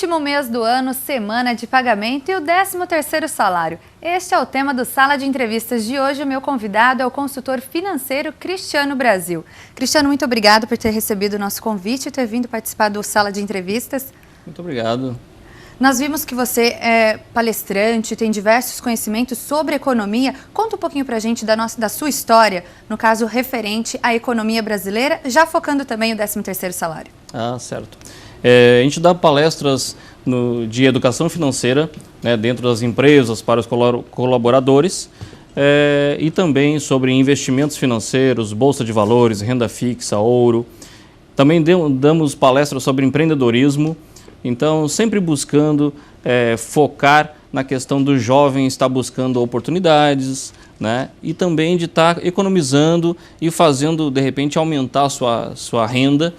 Último mês do ano, semana de pagamento e o 13º salário. Este é o tema do Sala de Entrevistas de hoje. O meu convidado é o consultor financeiro Cristiano Brasil. Cristiano, muito obrigado por ter recebido o nosso convite e ter vindo participar do Sala de Entrevistas. Muito obrigado. Nós vimos que você é palestrante, tem diversos conhecimentos sobre economia. Conta um pouquinho pra gente da sua história, no caso referente à economia brasileira, já focando também o 13º salário. Ah, certo. A gente dá palestras de educação financeira, né, dentro das empresas, para os colaboradores, e também sobre investimentos financeiros, bolsa de valores, renda fixa, ouro. Também damos palestras sobre empreendedorismo, então sempre buscando focar na questão do jovem estar buscando oportunidades, né, e também de estar economizando e fazendo, de repente, aumentar a sua renda,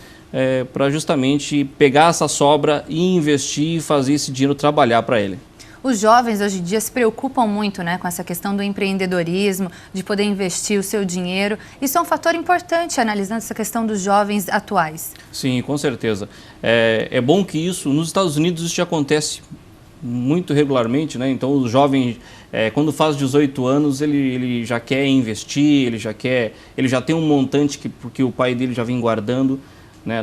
para justamente pegar essa sobra e investir e fazer esse dinheiro trabalhar para ele. Os jovens hoje em dia se preocupam muito, né, com essa questão do empreendedorismo, de poder investir o seu dinheiro. Isso é um fator importante, analisando essa questão dos jovens atuais. Sim, com certeza. É bom que nos Estados Unidos isso já acontece muito regularmente, né? Então o jovem, quando faz 18 anos, ele já quer investir, ele já tem um montante porque o pai dele já vem guardando.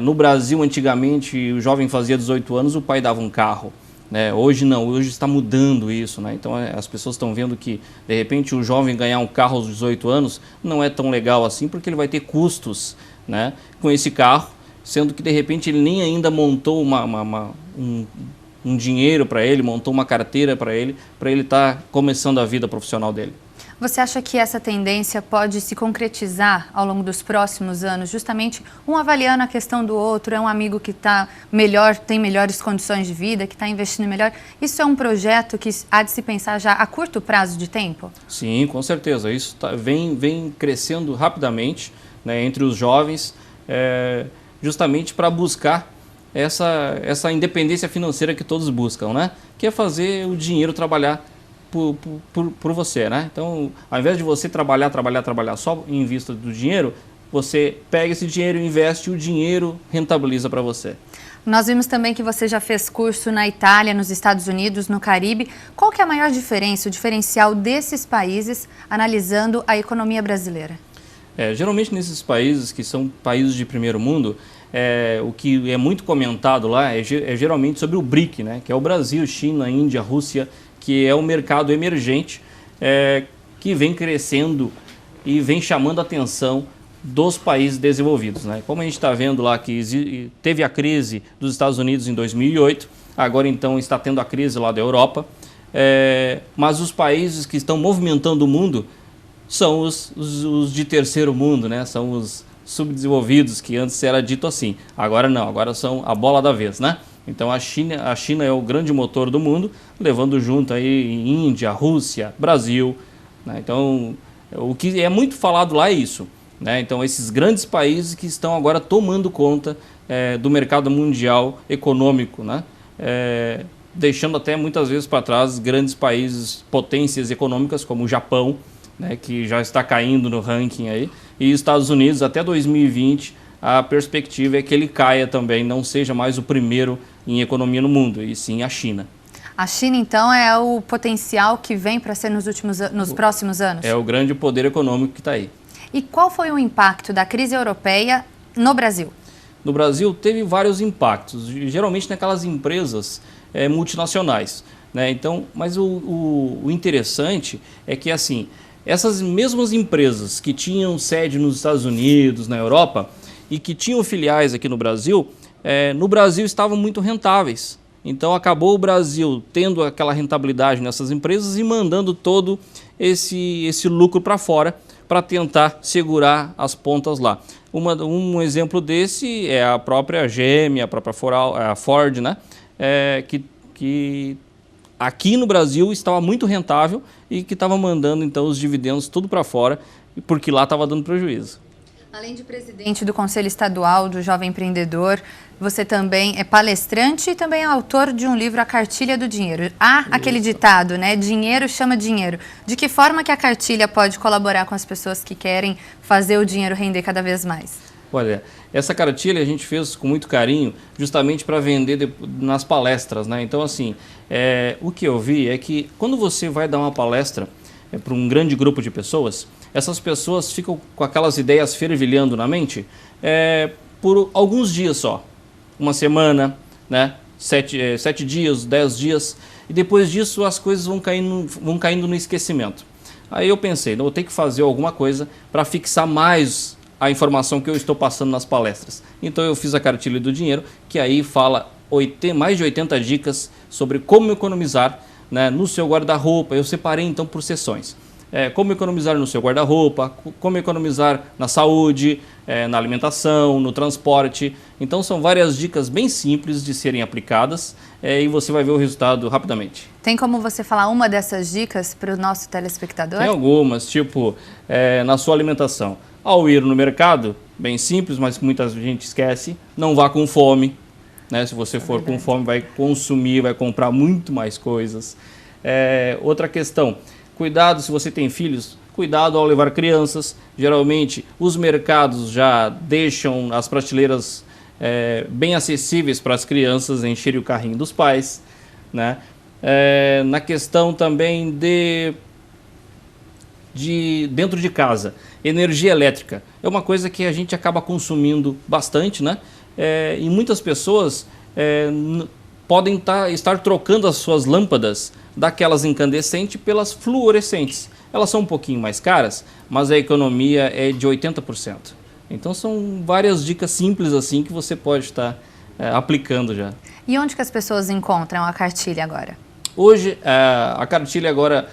No Brasil, antigamente, o jovem fazia 18 anos, o pai dava um carro. Hoje não, hoje está mudando isso. Então as pessoas estão vendo que, de repente, o jovem ganhar um carro aos 18 anos não é tão legal assim, porque ele vai ter custos, com esse carro, sendo que, de repente, ele nem ainda montou um dinheiro para ele, montou uma carteira para ele estar começando a vida profissional dele. Você acha que essa tendência pode se concretizar ao longo dos próximos anos, justamente um avaliando a questão do outro, é um amigo que está melhor, tem melhores condições de vida, que está investindo melhor? Isso é um projeto que há de se pensar já a curto prazo de tempo? Sim, com certeza. Isso vem crescendo rapidamente, entre os jovens, justamente para buscar essa independência financeira que todos buscam, que é fazer o dinheiro trabalhar por você, Então, ao invés de você trabalhar só em vista do dinheiro, você pega esse dinheiro, investe e o dinheiro rentabiliza para você. Nós vimos também que você já fez curso na Itália, nos Estados Unidos, no Caribe. Qual que é a maior diferença, o diferencial desses países, analisando a economia brasileira? Geralmente nesses países que são países de primeiro mundo, o que é muito comentado lá é geralmente sobre o BRIC, que é o Brasil, China, Índia, Rússia, que é um mercado emergente que vem crescendo e vem chamando a atenção dos países desenvolvidos. Como a gente está vendo lá que teve a crise dos Estados Unidos em 2008, agora então está tendo a crise lá da Europa, mas os países que estão movimentando o mundo são os de terceiro mundo, são os subdesenvolvidos, que antes era dito assim, agora não, agora são a bola da vez, Então a China é o grande motor do mundo, levando junto aí Índia, Rússia, Brasil, Então o que é muito falado lá é isso, Então esses grandes países que estão agora tomando conta do mercado mundial econômico, deixando até muitas vezes para trás grandes países, potências econômicas como o Japão, que já está caindo no ranking aí, e Estados Unidos até 2020, a perspectiva é que ele caia também, não seja mais o primeiro em economia no mundo, e sim a China. A China, então, é o potencial que vem para ser nos próximos anos? É o grande poder econômico que está aí. E qual foi o impacto da crise europeia no Brasil? No Brasil teve vários impactos, geralmente naquelas empresas multinacionais. Então, mas o interessante é que assim, essas mesmas empresas que tinham sede nos Estados Unidos, na Europa, e que tinham filiais aqui no Brasil estavam muito rentáveis. Então acabou o Brasil tendo aquela rentabilidade nessas empresas e mandando todo esse lucro para fora para tentar segurar as pontas lá. Um exemplo desse é a própria GM, a própria Ford, que aqui no Brasil estava muito rentável e que estava mandando então os dividendos tudo para fora, porque lá estava dando prejuízo. Além de presidente do Conselho Estadual do Jovem Empreendedor, você também é palestrante e também é autor de um livro, A Cartilha do Dinheiro. Há aquele ditado, dinheiro chama dinheiro. De que forma que a cartilha pode colaborar com as pessoas que querem fazer o dinheiro render cada vez mais? Olha, essa cartilha a gente fez com muito carinho, justamente para vender nas palestras, né? Então, assim, o que eu vi é que quando você vai dar uma palestra para um grande grupo de pessoas, essas pessoas ficam com aquelas ideias fervilhando na mente por alguns dias só. Uma semana, né? 7 dias, 10 dias, e depois disso as coisas vão caindo no esquecimento. Aí eu pensei, eu vou ter que fazer alguma coisa para fixar mais a informação que eu estou passando nas palestras. Então eu fiz a cartilha do dinheiro, que aí fala mais de 80 dicas sobre como economizar, né, no seu guarda-roupa. Eu separei então por seções. Como economizar no seu guarda-roupa, como economizar na saúde, na alimentação, no transporte. Então são várias dicas bem simples de serem aplicadas e você vai ver o resultado rapidamente. Tem como você falar uma dessas dicas para o nosso telespectador? Tem algumas, tipo na sua alimentação. Ao ir no mercado, bem simples, mas que muita gente esquece, não vá com fome. Né? Se você for com fome, vai consumir, vai comprar muito mais coisas. Outra questão, cuidado se você tem filhos, cuidado ao levar crianças. Geralmente, os mercados já deixam as prateleiras bem acessíveis para as crianças encherem o carrinho dos pais. Né? Na questão também de dentro de casa, energia elétrica é uma coisa que a gente acaba consumindo bastante, né? E muitas pessoas podem estar trocando as suas lâmpadas daquelas incandescentes pelas fluorescentes. Elas são um pouquinho mais caras, mas a economia é de 80%. Então são várias dicas simples assim que você pode estar aplicando já. E onde que as pessoas encontram a cartilha agora? Hoje, a cartilha agora,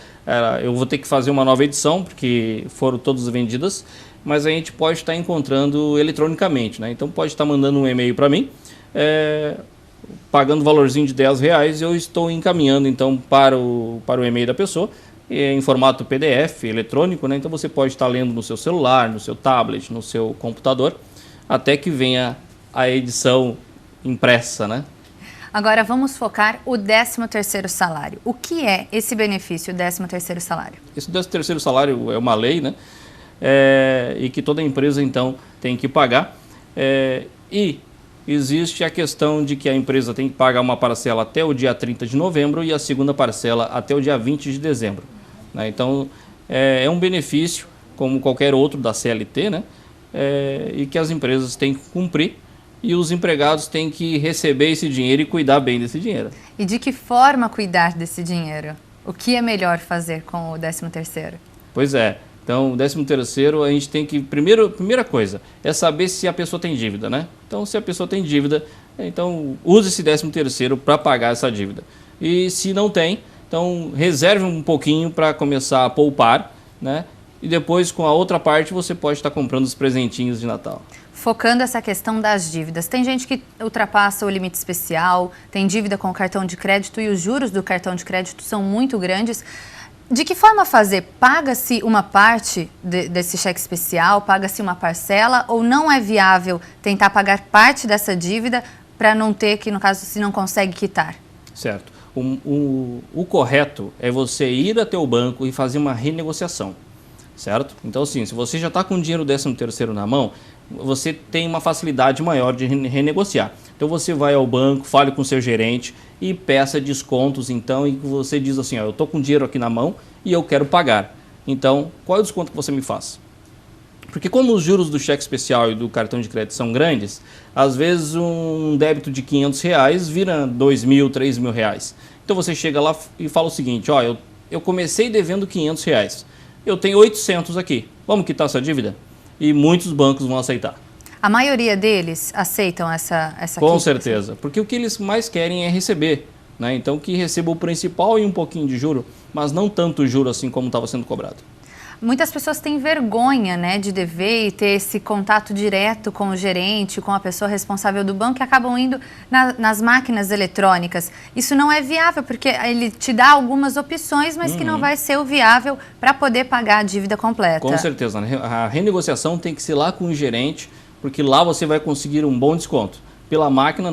eu vou ter que fazer uma nova edição, porque foram todas vendidas, mas a gente pode estar encontrando eletronicamente, né? Então pode estar mandando um e-mail para mim, pagando o valorzinho de R$10, eu estou encaminhando então para o e-mail da pessoa, em formato PDF, eletrônico, né? Então você pode estar lendo no seu celular, no seu tablet, no seu computador, até que venha a edição impressa, né? Agora vamos focar o 13º salário. O que é esse benefício, o 13º salário? Esse 13º salário é uma lei, né? E que toda empresa então tem que pagar. E existe a questão de que a empresa tem que pagar uma parcela até o dia 30 de novembro e a segunda parcela até o dia 20 de dezembro. Né? Então é um benefício como qualquer outro da CLT, né? E que as empresas têm que cumprir. E os empregados têm que receber esse dinheiro e cuidar bem desse dinheiro. E de que forma cuidar desse dinheiro? O que é melhor fazer com o 13º? Pois é. Então, o 13º, a gente tem que... Primeira coisa é saber se a pessoa tem dívida, né? Então, se a pessoa tem dívida, então use esse 13º para pagar essa dívida. E se não tem, então reserve um pouquinho para começar a poupar, né? E depois, com a outra parte, você pode estar comprando os presentinhos de Natal. Focando essa questão das dívidas, tem gente que ultrapassa o limite especial, tem dívida com o cartão de crédito e os juros do cartão de crédito são muito grandes. De que forma fazer? Paga-se uma parte desse cheque especial, paga-se uma parcela ou não é viável tentar pagar parte dessa dívida para não ter que, no caso, se não consegue quitar? Certo. O correto é você ir até o banco e fazer uma renegociação. Certo? Então, assim, se você já está com o dinheiro do 13º na mão, você tem uma facilidade maior de renegociar. Então, você vai ao banco, fale com o seu gerente e peça descontos, então, e você diz assim, ó, eu estou com dinheiro aqui na mão e eu quero pagar. Então, qual é o desconto que você me faz? Porque como os juros do cheque especial e do cartão de crédito são grandes, às vezes um débito de R$500 vira R$2.000, R$3.000. Então, você chega lá e fala o seguinte, ó, eu comecei devendo R$500. Eu tenho 800 aqui, vamos quitar essa dívida? E muitos bancos vão aceitar. A maioria deles aceitam essa Com certeza, porque o que eles mais querem é receber, né? Então que receba o principal e um pouquinho de juro, mas não tanto juro assim como estava sendo cobrado. Muitas pessoas têm vergonha, né, de dever e ter esse contato direto com o gerente, com a pessoa responsável do banco e acabam indo nas máquinas eletrônicas. Isso não é viável porque ele te dá algumas opções, mas que não vai ser o viável para poder pagar a dívida completa. Com certeza, né? A renegociação tem que ser lá com o gerente, porque lá você vai conseguir um bom desconto. Pela máquina,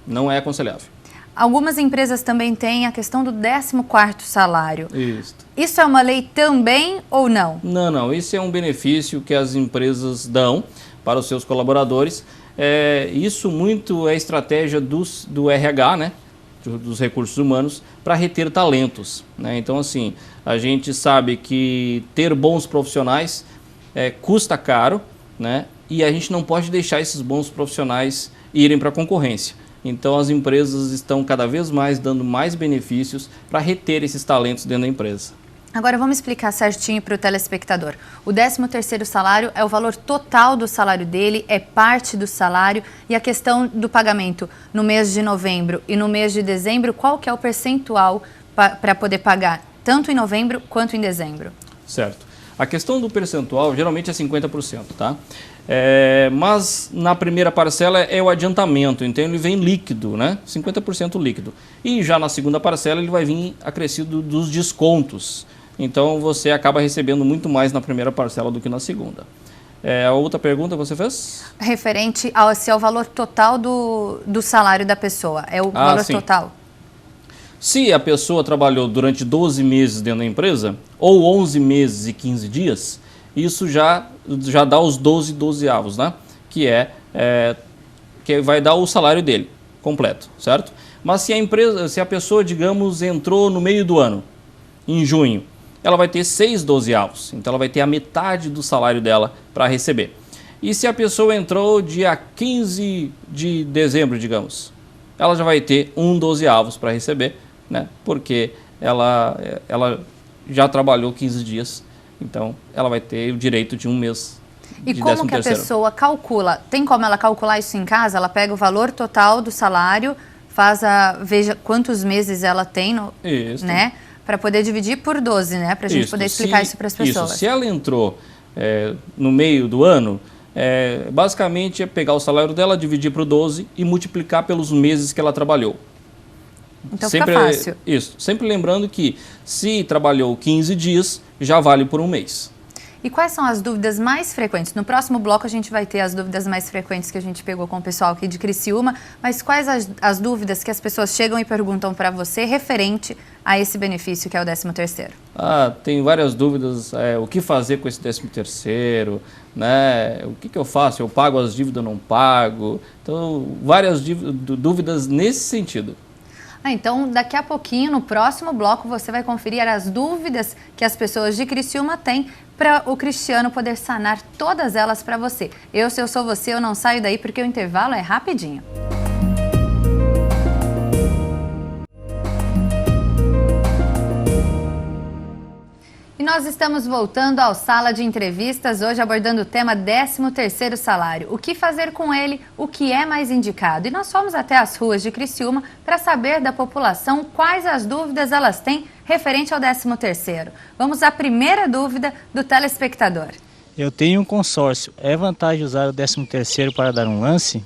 não é aconselhável. Algumas empresas também têm a questão do 14º salário. Isso. Isso é uma lei também ou não? Não. Isso é um benefício que as empresas dão para os seus colaboradores. Isso muito é estratégia do RH, né? Dos recursos humanos, para reter talentos, né? Então, assim, a gente sabe que ter bons profissionais custa caro, né? E a gente não pode deixar esses bons profissionais irem para a concorrência. Então, as empresas estão cada vez mais dando mais benefícios para reter esses talentos dentro da empresa. Agora, vamos explicar certinho para o telespectador. O 13º salário é o valor total do salário dele, é parte do salário. E a questão do pagamento no mês de novembro e no mês de dezembro, qual que é o percentual para poder pagar, tanto em novembro quanto em dezembro? Certo. A questão do percentual geralmente é 50%, tá? Mas na primeira parcela é o adiantamento, então ele vem líquido, né? 50% líquido. E já na segunda parcela ele vai vir acrescido dos descontos. Então você acaba recebendo muito mais na primeira parcela do que na segunda. A outra pergunta você fez? Referente se é o valor total do salário da pessoa, é o valor total? Se a pessoa trabalhou durante 12 meses dentro da empresa, ou 11 meses e 15 dias, isso já dá os 12/12avos, né? Que vai dar o salário dele completo, certo? Mas se a pessoa, digamos, entrou no meio do ano, em junho, ela vai ter 6/12avos, então ela vai ter a metade do salário dela para receber. E se a pessoa entrou dia 15 de dezembro, digamos, ela já vai ter 1/12avos para receber, né? Porque ela já trabalhou 15 dias, então ela vai ter o direito de um mês de 13º. E como que a pessoa calcula? Tem como ela calcular isso em casa? Ela pega o valor total do salário, veja quantos meses ela tem, né? Para poder dividir por 12, né? Para a gente poder explicar isso para as pessoas. Se ela entrou no meio do ano, basicamente é pegar o salário dela, dividir por 12 e multiplicar pelos meses que ela trabalhou. Então fica fácil. Isso. Sempre lembrando que se trabalhou 15 dias, já vale por um mês. E quais são as dúvidas mais frequentes? No próximo bloco a gente vai ter as dúvidas mais frequentes que a gente pegou com o pessoal aqui de Criciúma, mas quais as dúvidas que as pessoas chegam e perguntam para você referente a esse benefício que é o 13º? Tem várias dúvidas, o que fazer com esse 13º, né? O que eu faço? Eu pago as dívidas ou não pago? Então, várias dúvidas nesse sentido. Então, daqui a pouquinho, no próximo bloco, você vai conferir as dúvidas que as pessoas de Criciúma têm para o Cristiano poder sanar todas elas para você. Se eu sou você, eu não saio daí porque o intervalo é rapidinho. E nós estamos voltando ao Sala de Entrevistas, hoje abordando o tema 13º salário. O que fazer com ele, o que é mais indicado. E nós fomos até as ruas de Criciúma para saber da população quais as dúvidas elas têm referente ao 13º. Vamos à primeira dúvida do telespectador. Eu tenho um consórcio. É vantagem usar o 13º para dar um lance?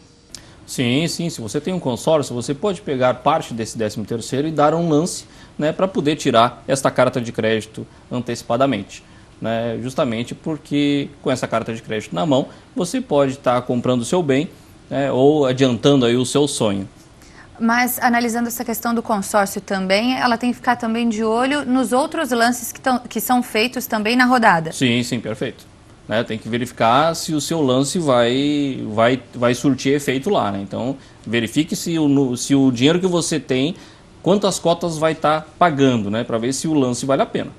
Sim. Se você tem um consórcio, você pode pegar parte desse 13º e dar um lance, né, para poder tirar esta carta de crédito antecipadamente, né, justamente porque com essa carta de crédito na mão, você pode estar comprando o seu bem, né, ou adiantando aí o seu sonho. Mas analisando essa questão do consórcio também, ela tem que ficar também de olho nos outros lances que são feitos também na rodada. Sim, perfeito. Né, tem que verificar se o seu lance vai surtir efeito lá, né? Então, verifique se o dinheiro que você tem, quantas cotas vai estar pagando, né? Para ver se o lance vale a pena.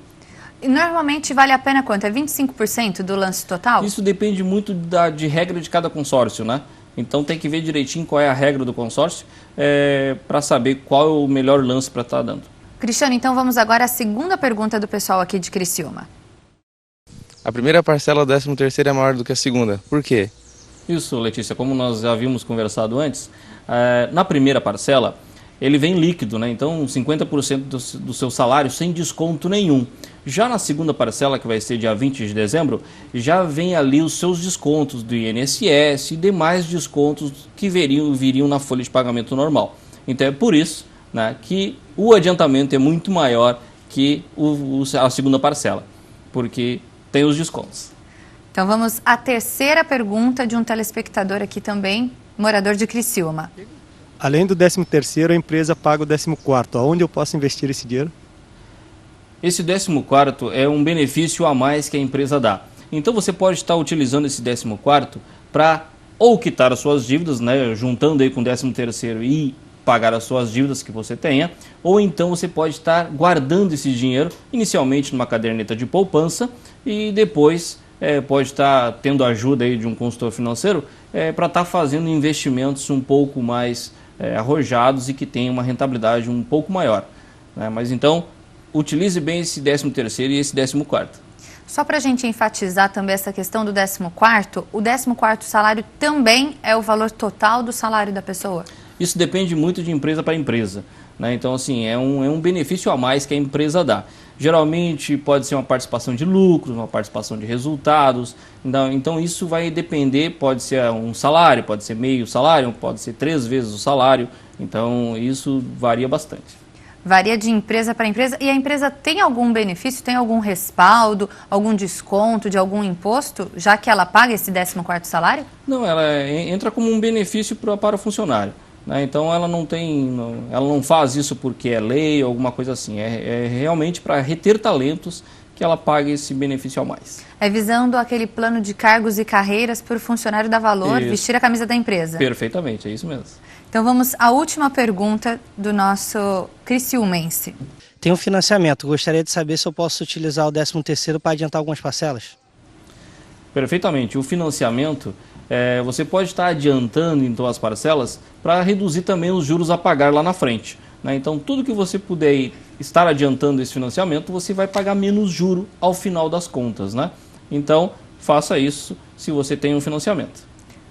E normalmente vale a pena quanto? É 25% do lance total? Isso depende muito de regra de cada consórcio, né? Então tem que ver direitinho qual é a regra do consórcio para saber qual é o melhor lance para estar dando. Cristiano, então vamos agora à segunda pergunta do pessoal aqui de Criciúma. A primeira parcela do 13º é maior do que a segunda. Por quê? Isso, Letícia, como nós já havíamos conversado antes, na primeira parcela ele vem líquido, né? Então 50% do seu salário sem desconto nenhum. Já na segunda parcela, que vai ser dia 20 de dezembro, já vem ali os seus descontos do INSS e demais descontos que viriam na folha de pagamento normal. Então é por isso, né, que o adiantamento é muito maior que a segunda parcela, porque tem os descontos. Então vamos à terceira pergunta de um telespectador aqui também, morador de Criciúma. Além do 13º, a empresa paga o 14º. Aonde eu posso investir esse dinheiro? Esse 14º é um benefício a mais que a empresa dá. Então você pode estar utilizando esse 14º para ou quitar as suas dívidas, né, juntando aí com o 13º e pagar as suas dívidas que você tenha, ou então você pode estar guardando esse dinheiro inicialmente numa caderneta de poupança e depois pode estar tendo ajuda aí de um consultor financeiro para estar fazendo investimentos um pouco mais arrojados e que tenham uma rentabilidade um pouco maior, né? Mas então utilize bem esse 13º e esse 14º. Só para a gente enfatizar também essa questão do 14º, o 14º salário também é o valor total do salário da pessoa? Isso depende muito de empresa para empresa, né? Então, assim, é um benefício a mais que a empresa dá. Geralmente pode ser uma participação de lucros, uma participação de resultados. Então isso vai depender, pode ser um salário, pode ser meio salário, pode ser 3 vezes o salário. Então isso varia bastante. Varia de empresa para empresa. E a empresa tem algum benefício, tem algum respaldo, algum desconto de algum imposto, já que ela paga esse 14º salário? Não, ela entra como um benefício para o funcionário, né? Então ela não faz isso porque é lei ou alguma coisa assim. É realmente para reter talentos que ela paga esse benefício a mais. É visando aquele plano de cargos e carreiras para o funcionário da Valor Isso. vestir a camisa da empresa. Perfeitamente, é isso mesmo. Então vamos à última pergunta do nosso criciumense. Tem um financiamento, gostaria de saber se eu posso utilizar o 13º para adiantar algumas parcelas? Perfeitamente, o financiamento, você pode estar adiantando então as parcelas para reduzir também os juros a pagar lá na frente, né? Então tudo que você puder estar adiantando esse financiamento, você vai pagar menos juro ao final das contas, né? Então faça isso se você tem um financiamento.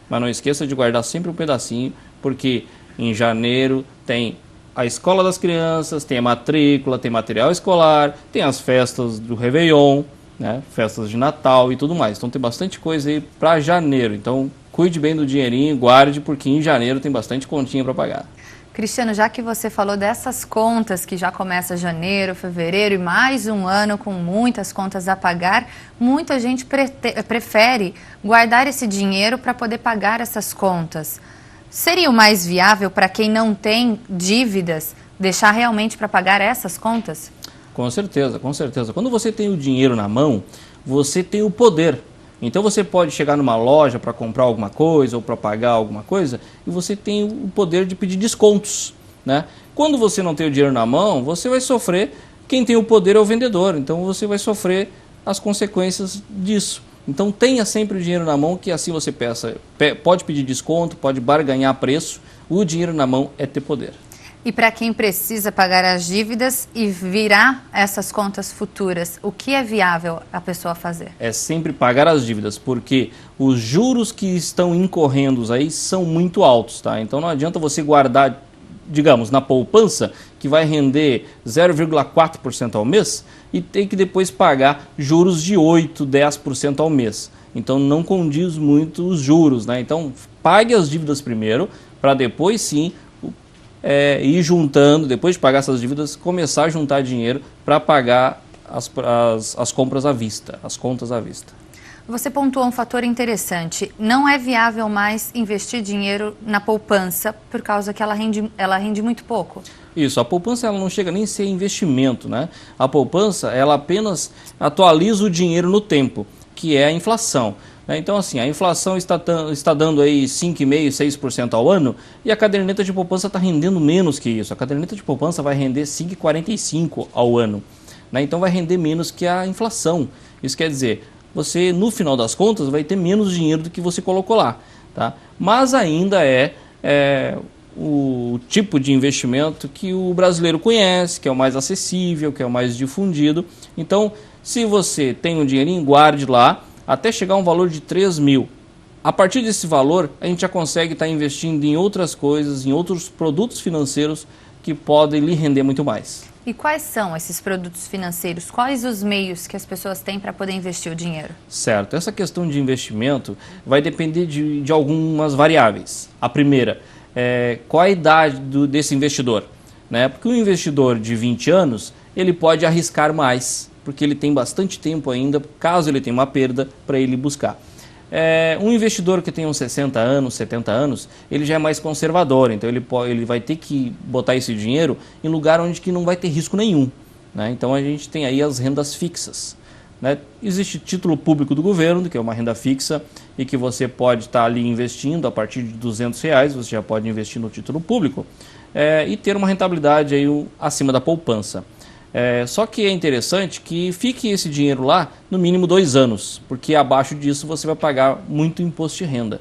Mas não esqueça de guardar sempre um pedacinho, porque em janeiro tem a escola das crianças, tem a matrícula, tem material escolar, tem as festas do Réveillon, né? Festas de Natal e tudo mais. Então tem bastante coisa aí para janeiro. Então cuide bem do dinheirinho, guarde, porque em janeiro tem bastante continha para pagar. Cristiano, já que você falou dessas contas que já começa janeiro, fevereiro e mais um ano com muitas contas a pagar, muita gente prefere guardar esse dinheiro para poder pagar essas contas. Seria o mais viável para quem não tem dívidas deixar realmente para pagar essas contas? Com certeza, com certeza. Quando você tem o dinheiro na mão, você tem o poder. Então você pode chegar numa loja para comprar alguma coisa ou para pagar alguma coisa e você tem o poder de pedir descontos, né? Quando você não tem o dinheiro na mão, você vai sofrer, quem tem o poder é o vendedor, então você vai sofrer as consequências disso. Então tenha sempre o dinheiro na mão, que assim você pode pedir desconto, pode barganhar preço, o dinheiro na mão é ter poder. E para quem precisa pagar as dívidas e virar essas contas futuras, o que é viável a pessoa fazer? É sempre pagar as dívidas, porque os juros que estão incorrendo aí são muito altos, tá? Então não adianta você guardar, digamos, na poupança, que vai render 0,4% ao mês, e ter que depois pagar juros de 8%, 10% ao mês. Então não condiz muito os juros, né? Então pague as dívidas primeiro, para depois sim ir juntando, depois de pagar essas dívidas, começar a juntar dinheiro para pagar as compras à vista, as contas à vista. Você pontuou um fator interessante. Não é viável mais investir dinheiro na poupança por causa que ela rende muito pouco. Isso, a poupança ela não chega nem a ser investimento, né? A poupança ela apenas atualiza o dinheiro no tempo, que é a inflação. Então, assim, a inflação está dando aí 5,5%, 6% ao ano e a caderneta de poupança está rendendo menos que isso. A caderneta de poupança vai render 5,45% ao ano, né? Então, vai render menos que a inflação. Isso quer dizer, você, no final das contas, vai ter menos dinheiro do que você colocou lá, tá? Mas ainda é o tipo de investimento que o brasileiro conhece, que é o mais acessível, que é o mais difundido. Então, se você tem um dinheirinho, guarde lá, até chegar a um valor de 3 mil. A partir desse valor, a gente já consegue estar investindo em outras coisas, em outros produtos financeiros que podem lhe render muito mais. E quais são esses produtos financeiros? Quais os meios que as pessoas têm para poder investir o dinheiro? Certo. Essa questão de investimento vai depender de algumas variáveis. A primeira, qual a idade desse investidor, né? Porque um investidor de 20 anos, ele pode arriscar mais, porque ele tem bastante tempo ainda, caso ele tenha uma perda, para ele buscar. Um investidor que tem uns 60 anos, 70 anos, ele já é mais conservador, então ele vai ter que botar esse dinheiro em lugar onde que não vai ter risco nenhum, né? Então a gente tem aí as rendas fixas, né? Existe título público do governo, que é uma renda fixa, e que você pode estar ali investindo a partir de R$200, você já pode investir no título público e ter uma rentabilidade aí acima da poupança. Só que é interessante que fique esse dinheiro lá no mínimo 2 anos, porque abaixo disso você vai pagar muito imposto de renda,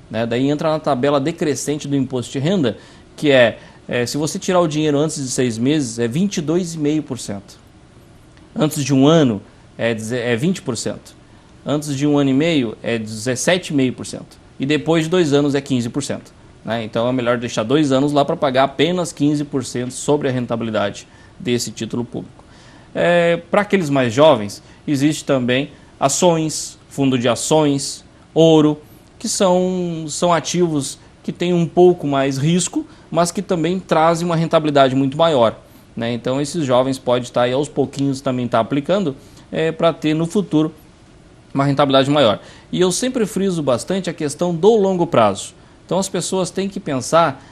né? Daí entra na tabela decrescente do imposto de renda, que se você tirar o dinheiro antes de 6 meses, é 22,5%. Antes de um ano, é 20%. Antes de um ano e meio, é 17,5%. E depois de 2 anos, é 15%. Né? Então é melhor deixar 2 anos lá para pagar apenas 15% sobre a rentabilidade desse título público. Para aqueles mais jovens, existe também ações, fundo de ações, ouro, que são ativos que têm um pouco mais risco, mas que também trazem uma rentabilidade muito maior, né? Então esses jovens podem estar aí aos pouquinhos também aplicando para ter no futuro uma rentabilidade maior. E eu sempre friso bastante a questão do longo prazo. Então as pessoas têm que pensar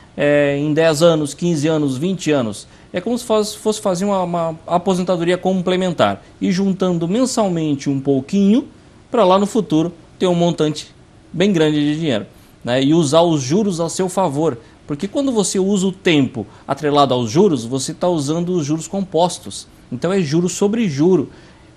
em 10 anos, 15 anos, 20 anos. É como se fosse fazer uma aposentadoria complementar e juntando mensalmente um pouquinho para lá no futuro ter um montante bem grande de dinheiro, né? E usar os juros a seu favor, porque quando você usa o tempo atrelado aos juros, você está usando os juros compostos. Então é juro sobre juro.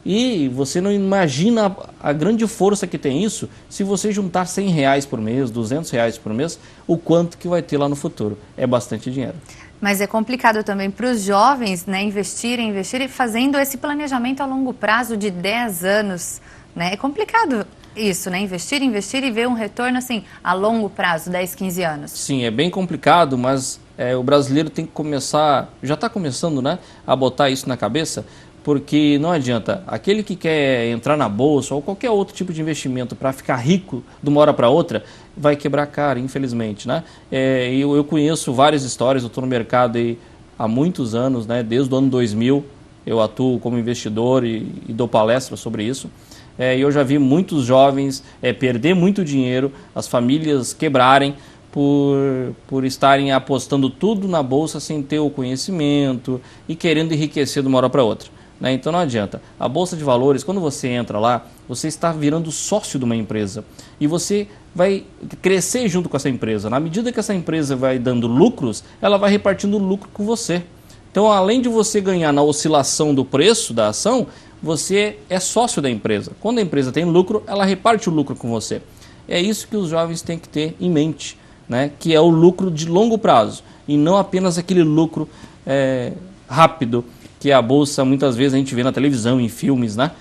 E você não imagina a grande força que tem isso se você juntar R$100 por mês, R$200 por mês, o quanto que vai ter lá no futuro. É bastante dinheiro. Mas é complicado também para os jovens, né, investirem fazendo esse planejamento a longo prazo de 10 anos. Né? É complicado isso, né? Investir e ver um retorno assim a longo prazo, 10, 15 anos. Sim, é bem complicado, mas o brasileiro tem que começar, já está começando, né, a botar isso na cabeça, porque não adianta, aquele que quer entrar na bolsa ou qualquer outro tipo de investimento para ficar rico de uma hora para outra, vai quebrar a cara, infelizmente, né? Eu conheço várias histórias, eu estou no mercado aí há muitos anos, né? Desde o ano 2000 eu atuo como investidor e dou palestras sobre isso. E eu já vi muitos jovens perder muito dinheiro, as famílias quebrarem por estarem apostando tudo na bolsa sem ter o conhecimento e querendo enriquecer de uma hora para outra. Então não adianta. A Bolsa de Valores, quando você entra lá, você está virando sócio de uma empresa e você vai crescer junto com essa empresa. Na medida que essa empresa vai dando lucros, ela vai repartindo lucro com você. Então, além de você ganhar na oscilação do preço da ação, você é sócio da empresa. Quando a empresa tem lucro, ela reparte o lucro com você. É isso que os jovens têm que ter em mente, né? Que é o lucro de longo prazo e não apenas aquele lucro rápido que a bolsa muitas vezes a gente vê na televisão, em filmes, né?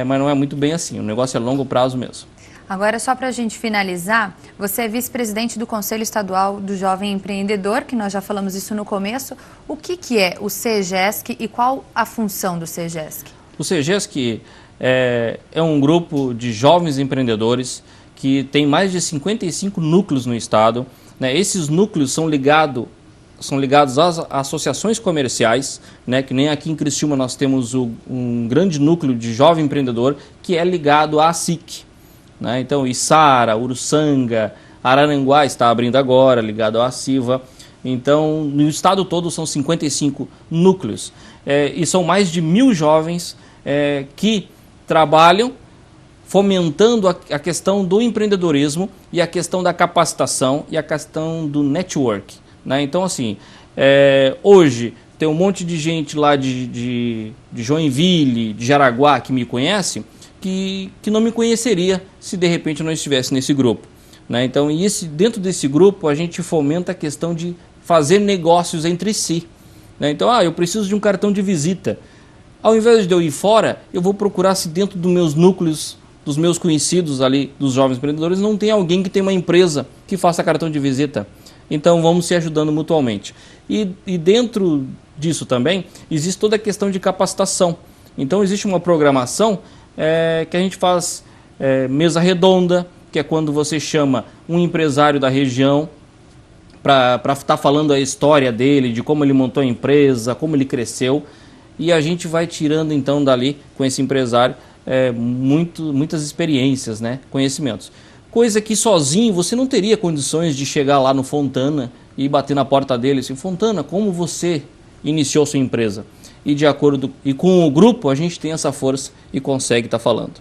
Mas não é muito bem assim, o negócio é longo prazo mesmo. Agora, só para a gente finalizar, você é vice-presidente do Conselho Estadual do Jovem Empreendedor, que nós já falamos isso no começo. O que é o CEGESC e qual a função do CEGESC? O CEGESC é um grupo de jovens empreendedores que tem mais de 55 núcleos no estado, né? Esses núcleos são ligados às associações comerciais, né? Que nem aqui em Criciúma nós temos um grande núcleo de jovem empreendedor que é ligado à SIC, né? Então Içara, Uruçanga, Araranguá está abrindo agora, ligado à Aciva. Então no estado todo são 55 núcleos e são mais de 1.000 jovens que trabalham fomentando a questão do empreendedorismo e a questão da capacitação e a questão do network, né? Então, assim, hoje tem um monte de gente lá de Joinville, de Jaraguá, que me conhece, que não me conheceria se de repente eu não estivesse nesse grupo, né? Então, dentro desse grupo, a gente fomenta a questão de fazer negócios entre si, né? Então, eu preciso de um cartão de visita. Ao invés de eu ir fora, eu vou procurar se dentro dos meus núcleos, dos meus conhecidos ali, dos jovens empreendedores, não tem alguém que tem uma empresa que faça cartão de visita. Então vamos se ajudando mutuamente. E dentro disso também existe toda a questão de capacitação. Então existe uma programação que a gente faz mesa redonda, que é quando você chama um empresário da região para estar falando a história dele, de como ele montou a empresa, como ele cresceu. E a gente vai tirando então dali com esse empresário muitas experiências, né? Conhecimentos. Coisa que sozinho você não teria condições de chegar lá no Fontana e bater na porta dele assim, Fontana, como você iniciou sua empresa? E de acordo com o grupo, a gente tem essa força e consegue estar falando.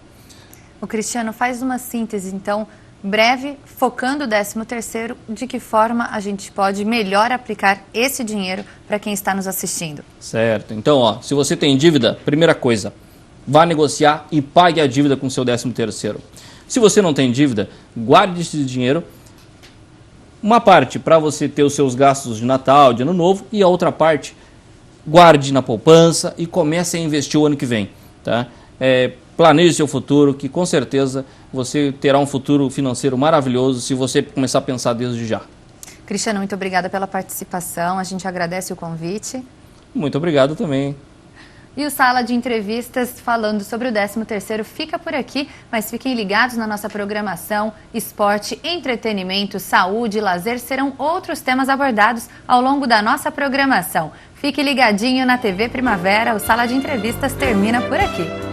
O Cristiano faz uma síntese, então, breve, focando o 13º, de que forma a gente pode melhor aplicar esse dinheiro para quem está nos assistindo. Certo. Então, ó, se você tem dívida, primeira coisa, vá negociar e pague a dívida com o seu 13º. Se você não tem dívida, guarde esse dinheiro, uma parte para você ter os seus gastos de Natal, de Ano Novo, e a outra parte guarde na poupança e comece a investir o ano que vem. Tá? Planeje seu futuro, que com certeza você terá um futuro financeiro maravilhoso se você começar a pensar desde já. Cristiano, muito obrigada pela participação, a gente agradece o convite. Muito obrigado também. E o Sala de Entrevistas falando sobre o 13º fica por aqui, mas fiquem ligados na nossa programação. Esporte, entretenimento, saúde e lazer serão outros temas abordados ao longo da nossa programação. Fique ligadinho na TV Primavera, o Sala de Entrevistas termina por aqui.